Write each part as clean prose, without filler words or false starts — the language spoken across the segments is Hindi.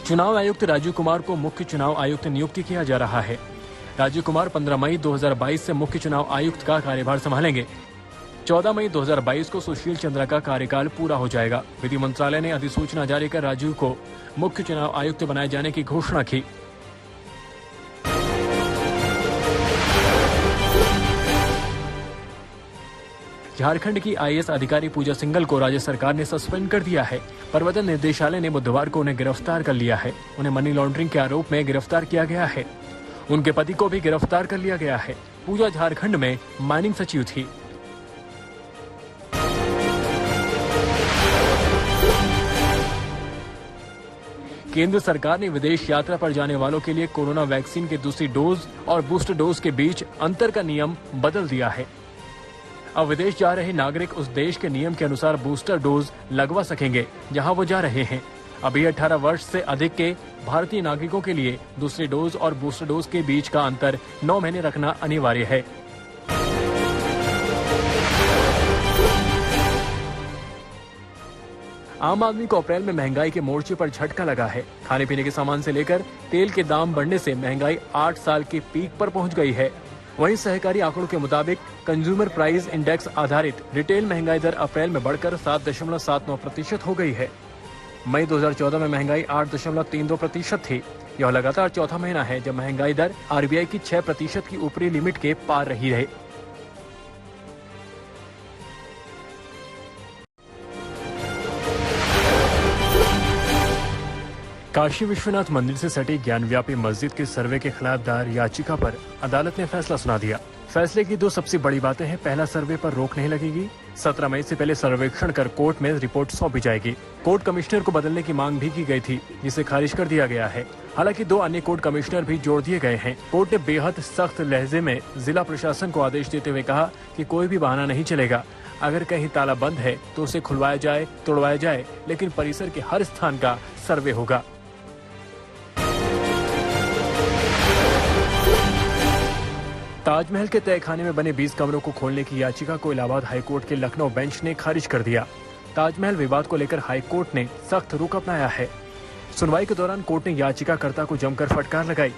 चुनाव आयुक्त राजीव कुमार को मुख्य चुनाव आयुक्त नियुक्त किया जा रहा है। राजीव कुमार 15 मई 2022 से मुख्य चुनाव आयुक्त का कार्यभार संभालेंगे। 14 मई 2022 को सुशील चंद्रा का कार्यकाल पूरा हो जाएगा। विधि मंत्रालय ने अधिसूचना जारी कर राजीव को मुख्य चुनाव आयुक्त बनाए जाने की घोषणा की। झारखंड की आईएएस अधिकारी पूजा सिंघल को राज्य सरकार ने सस्पेंड कर दिया है। प्रवर्तन निदेशालय ने बुधवार को उन्हें गिरफ्तार कर लिया है। उन्हें मनी लॉन्ड्रिंग के आरोप में गिरफ्तार किया गया है। उनके पति को भी गिरफ्तार कर लिया गया है। पूजा झारखंड में माइनिंग सचिव थी। केंद्र सरकार ने विदेश यात्रा पर जाने वालों के लिए कोरोना वैक्सीन के दूसरी डोज और बूस्टर डोज के बीच अंतर का नियम बदल दिया है। अब विदेश जा रहे नागरिक उस देश के नियम के अनुसार बूस्टर डोज लगवा सकेंगे जहां वो जा रहे हैं। अभी 18 वर्ष से अधिक के भारतीय नागरिकों के लिए दूसरी डोज और बूस्टर डोज के बीच का अंतर 9 महीने रखना अनिवार्य है। आम आदमी को अप्रैल में महंगाई के मोर्चे पर झटका लगा है। खाने पीने के सामान से लेकर तेल के दाम बढ़ने से महंगाई 8 साल के पीक पर पहुंच गई है। वहीं सहकारी आंकड़ों के मुताबिक कंज्यूमर प्राइस इंडेक्स आधारित रिटेल महंगाई दर अप्रैल में बढ़कर 7.79% हो गई है। मई 2014 में महंगाई 8.32% थी। यह लगातार चौथा महीना है जब महंगाई दर आरबीआई की 6% की ऊपरी लिमिट के पार रही है। काशी विश्वनाथ मंदिर से सटी ज्ञानव्यापी मस्जिद के सर्वे के खिलाफ दायर याचिका पर अदालत ने फैसला सुना दिया। फैसले की 2 सबसे बड़ी बातें हैं। पहला, सर्वे पर रोक नहीं लगेगी। 17 मई से पहले सर्वेक्षण कर कोर्ट में रिपोर्ट सौंपी जाएगी। कोर्ट कमिश्नर को बदलने की मांग भी की गई थी, जिसे खारिज कर दिया गया है। हालांकि 2 अन्य कोर्ट कमिश्नर भी जोड़ दिए गए हैं। कोर्ट ने बेहद सख्त लहजे में जिला प्रशासन को आदेश देते हुए कहा कि कोई भी बहाना नहीं चलेगा। अगर कहीं ताला बंद है तो उसे खुलवाया जाए, तोड़वाया जाए, लेकिन परिसर के हर स्थान का सर्वे होगा। ताजमहल के तहखाने में बने 20 कमरों को खोलने की याचिका को इलाहाबाद हाईकोर्ट के लखनऊ बेंच ने खारिज कर दिया। ताजमहल विवाद को लेकर हाईकोर्ट ने सख्त रुख अपनाया है। सुनवाई के दौरान कोर्ट ने याचिकाकर्ता को जमकर फटकार लगाई।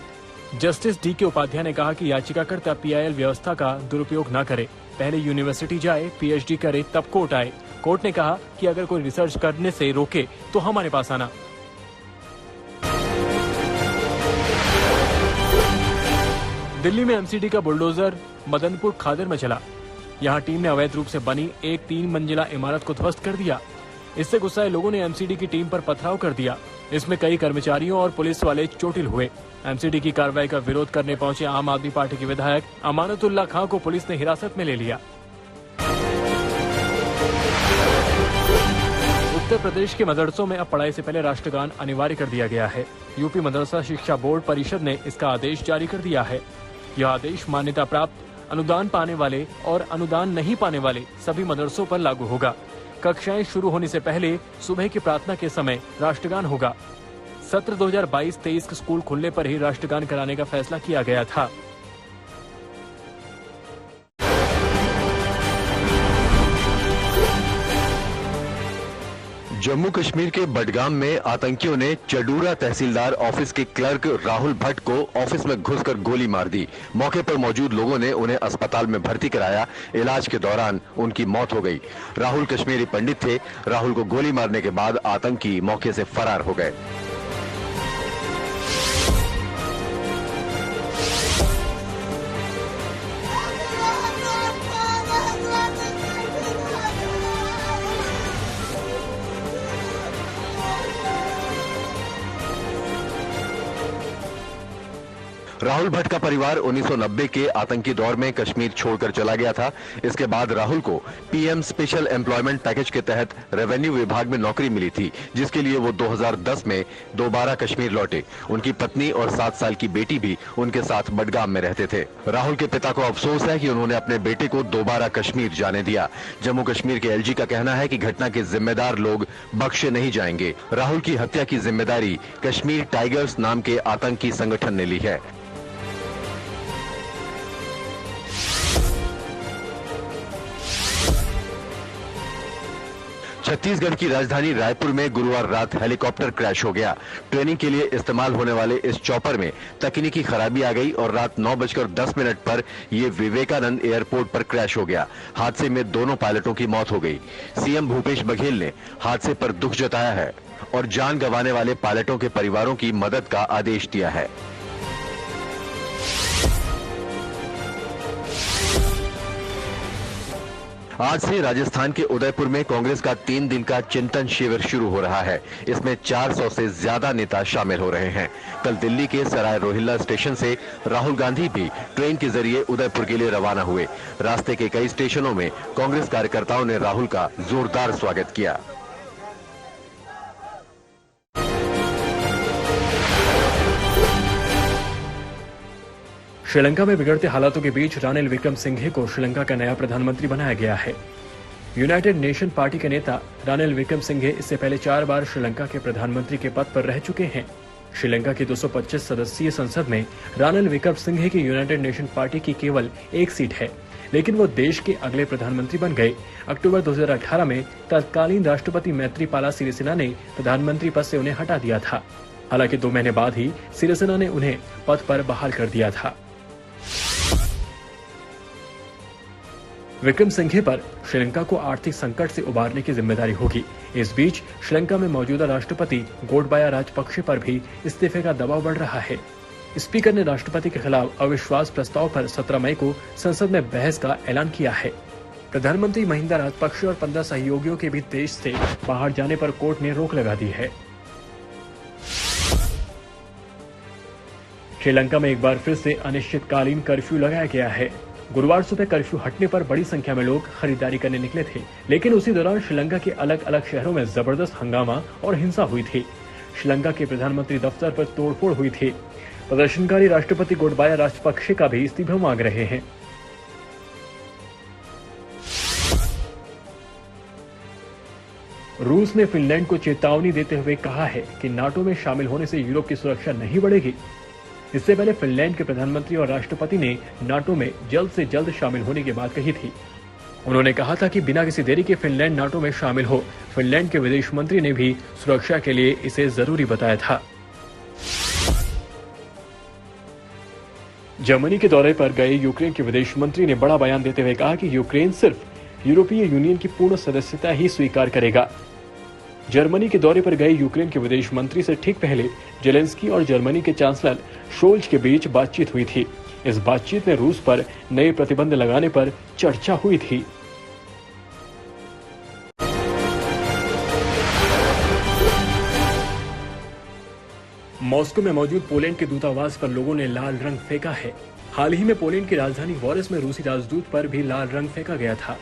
जस्टिस डी के उपाध्याय ने कहा कि याचिकाकर्ता पीआईएल व्यवस्था का दुरुपयोग न करे, पहले यूनिवर्सिटी जाए, पीएचडी करे, तब कोर्ट आए। कोर्ट ने कहा कि अगर कोई रिसर्च करने से रोके तो हमारे पास आना। दिल्ली में एमसीडी का बुलडोजर मदनपुर खादर में चला। यहां टीम ने अवैध रूप से बनी एक 3 मंजिला इमारत को ध्वस्त कर दिया। इससे गुस्साए लोगों ने एमसीडी की टीम पर पथराव कर दिया। इसमें कई कर्मचारियों और पुलिस वाले चोटिल हुए। एमसीडी की कार्रवाई का विरोध करने पहुंचे आम आदमी पार्टी के विधायक अमानतुल्लाह खां को पुलिस ने हिरासत में ले लिया। उत्तर प्रदेश के मदरसों में अब पढ़ाई से पहले राष्ट्रगान अनिवार्य कर दिया गया है। यूपी मदरसा शिक्षा बोर्ड परिषद ने इसका आदेश जारी कर दिया है। यह आदेश मान्यता प्राप्त, अनुदान पाने वाले और अनुदान नहीं पाने वाले सभी मदरसों पर लागू होगा। कक्षाएं शुरू होने से पहले सुबह की प्रार्थना के समय राष्ट्रगान होगा। सत्र 2022-23 के स्कूल खुलने पर ही राष्ट्रगान कराने का फैसला किया गया था। जम्मू कश्मीर के बडगाम में आतंकियों ने चडूरा तहसीलदार ऑफिस के क्लर्क राहुल भट्ट को ऑफिस में घुसकर गोली मार दी। मौके पर मौजूद लोगों ने उन्हें अस्पताल में भर्ती कराया। इलाज के दौरान उनकी मौत हो गई। राहुल कश्मीरी पंडित थे। राहुल को गोली मारने के बाद आतंकी मौके से फरार हो गए। राहुल भट्ट का परिवार 1990 के आतंकी दौर में कश्मीर छोड़कर चला गया था। इसके बाद राहुल को पीएम स्पेशल एम्प्लॉयमेंट पैकेज के तहत रेवेन्यू विभाग में नौकरी मिली थी, जिसके लिए वो 2010 में दोबारा कश्मीर लौटे। उनकी पत्नी और 7 साल की बेटी भी उनके साथ बडगाम में रहते थे। राहुल के पिता को अफसोस है कि उन्होंने अपने बेटे को दोबारा कश्मीर जाने दिया। जम्मू कश्मीर के एलजी का कहना है कि घटना के जिम्मेदार लोग बख्शे नहीं जाएंगे। राहुल की हत्या की जिम्मेदारी कश्मीर टाइगर्स नाम के आतंकी संगठन ने ली है। छत्तीसगढ़ की राजधानी रायपुर में गुरुवार रात हेलीकॉप्टर क्रैश हो गया। ट्रेनिंग के लिए इस्तेमाल होने वाले इस चॉपर में तकनीकी खराबी आ गई और रात 9:10 पर ये विवेकानंद एयरपोर्ट पर क्रैश हो गया। हादसे में दोनों पायलटों की मौत हो गई। सीएम भूपेश बघेल ने हादसे पर दुख जताया है और जान गंवाने वाले पायलटों के परिवारों की मदद का आदेश दिया है। आज से राजस्थान के उदयपुर में कांग्रेस का 3 दिन का चिंतन शिविर शुरू हो रहा है। इसमें 400 से ज्यादा नेता शामिल हो रहे हैं। कल दिल्ली के सराय रोहिल्ला स्टेशन से राहुल गांधी भी ट्रेन के जरिए उदयपुर के लिए रवाना हुए। रास्ते के कई स्टेशनों में कांग्रेस कार्यकर्ताओं ने राहुल का जोरदार स्वागत किया। श्रीलंका में बिगड़ते हालातों के बीच रानिल विक्रमसिंघे को श्रीलंका का नया प्रधानमंत्री बनाया गया है। यूनाइटेड नेशन पार्टी के नेता रानिल विक्रमसिंघे इससे पहले 4 बार श्रीलंका के प्रधानमंत्री के पद पर रह चुके हैं। श्रीलंका की 225 सदस्यीय संसद में रानिल विक्रमसिंघे की यूनाइटेड नेशन पार्टी की केवल 1 सीट है, लेकिन वो देश के अगले प्रधानमंत्री बन गए। अक्टूबर 2018 में तत्कालीन राष्ट्रपति मैत्रीपाला सिरिसेना ने प्रधानमंत्री पद से उन्हें हटा दिया था। हालांकि 2 महीने बाद ही सिरिसेना ने उन्हें पद पर बहाल कर दिया था। विक्रमसिंघे पर श्रीलंका को आर्थिक संकट से उबारने की जिम्मेदारी होगी। इस बीच श्रीलंका में मौजूदा राष्ट्रपति गोटबाया राजपक्षे पर भी इस्तीफे का दबाव बढ़ रहा है। स्पीकर ने राष्ट्रपति के खिलाफ अविश्वास प्रस्ताव पर 17 मई को संसद में बहस का ऐलान किया है। प्रधानमंत्री महिंदा राजपक्षे और 15 सहयोगियों के भी देश से बाहर जाने पर कोर्ट ने रोक लगा दी है। श्रीलंका में एक बार फिर से अनिश्चितकालीन कर्फ्यू लगाया गया है। गुरुवार सुबह कर्फ्यू हटने पर बड़ी संख्या में लोग खरीदारी करने निकले थे, लेकिन उसी दौरान श्रीलंका के अलग अलग शहरों में जबरदस्त हंगामा और हिंसा हुई थी। श्रीलंका के प्रधानमंत्री दफ्तर पर तोड़फोड़ हुई थी। प्रदर्शनकारी राष्ट्रपति गोटबाया राजपक्षे का भी इस्तीफा मांग रहे हैं। रूस ने फिनलैंड को चेतावनी देते हुए कहा है कि नाटो में शामिल होने से यूरोप की सुरक्षा नहीं बढ़ेगी। इससे पहले फिनलैंड के प्रधानमंत्री और राष्ट्रपति ने नाटो में जल्द से जल्द शामिल होने की बात कही थी। उन्होंने कहा था कि बिना किसी देरी के फिनलैंड नाटो में शामिल हो। फिनलैंड के विदेश मंत्री ने भी सुरक्षा के लिए इसे जरूरी बताया था। जर्मनी के दौरे पर गए यूक्रेन के विदेश मंत्री ने बड़ा बयान देते हुए कहा कि यूक्रेन सिर्फ यूरोपीय यूनियन की पूर्ण सदस्यता ही स्वीकार करेगा। जर्मनी के दौरे पर गए यूक्रेन के विदेश मंत्री से ठीक पहले जेलेंस्की और जर्मनी के चांसलर शोल्ज के बीच बातचीत हुई थी। इस बातचीत में रूस पर नए प्रतिबंध लगाने पर चर्चा हुई थी। मॉस्को में मौजूद पोलैंड के दूतावास पर लोगों ने लाल रंग फेंका है। हाल ही में पोलैंड की राजधानी वॉरिस में रूसी राजदूत पर भी लाल रंग फेंका गया था।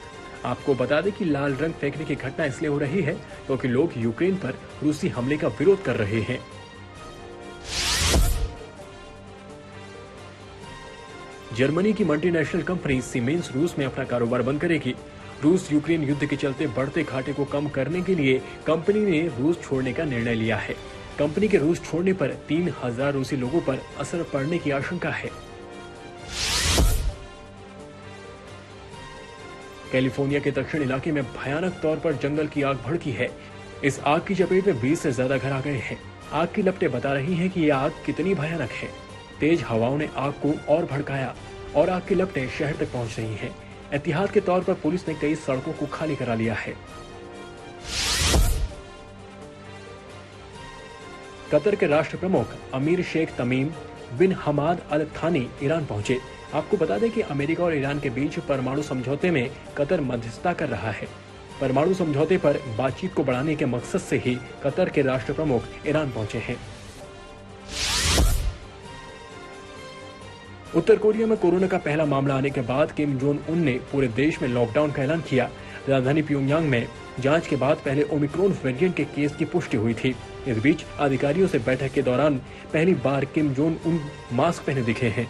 आपको बता दें कि लाल रंग फेंकने की घटना इसलिए हो रही है क्योंकि लोग यूक्रेन पर रूसी हमले का विरोध कर रहे हैं। जर्मनी की मल्टीनेशनल कंपनी सीमेंस रूस में अपना कारोबार बंद करेगी। रूस यूक्रेन युद्ध के चलते बढ़ते घाटे को कम करने के लिए कंपनी ने रूस छोड़ने का निर्णय लिया है। कंपनी के रूस छोड़ने पर 3000 रूसी लोगों पर असर पड़ने की आशंका है। कैलिफोर्निया के दक्षिण इलाके में भयानक तौर पर जंगल की आग भड़की है। इस आग की चपेट में 20 से ज्यादा घर आ गए हैं। आग की लपटें बता रही हैं कि यह आग कितनी भयानक है। तेज हवाओं ने आग को और भड़काया और आग की लपटें शहर तक पहुंच रही हैं। एहतियात के तौर पर पुलिस ने कई सड़कों को खाली करा लिया है। कतर के राष्ट्र प्रमुख अमीर शेख तमीम बिन हमाद अल थानी ईरान पहुंचे। आपको बता दें कि अमेरिका और ईरान के बीच परमाणु समझौते में कतर मध्यस्थता कर रहा है। परमाणु समझौते पर बातचीत को बढ़ाने के मकसद से ही कतर के राष्ट्र प्रमुख ईरान पहुंचे हैं। उत्तर कोरिया में कोरोना का पहला मामला आने के बाद किम जोंग उन ने पूरे देश में लॉकडाउन का ऐलान किया। राजधानी प्योंगयांग में जांच के बाद पहले ओमिक्रॉन वेरिएंट के केस की पुष्टि हुई थी। इस बीच अधिकारियों से बैठक के दौरान पहली बार किम जोंग उन मास्क पहने दिखे हैं।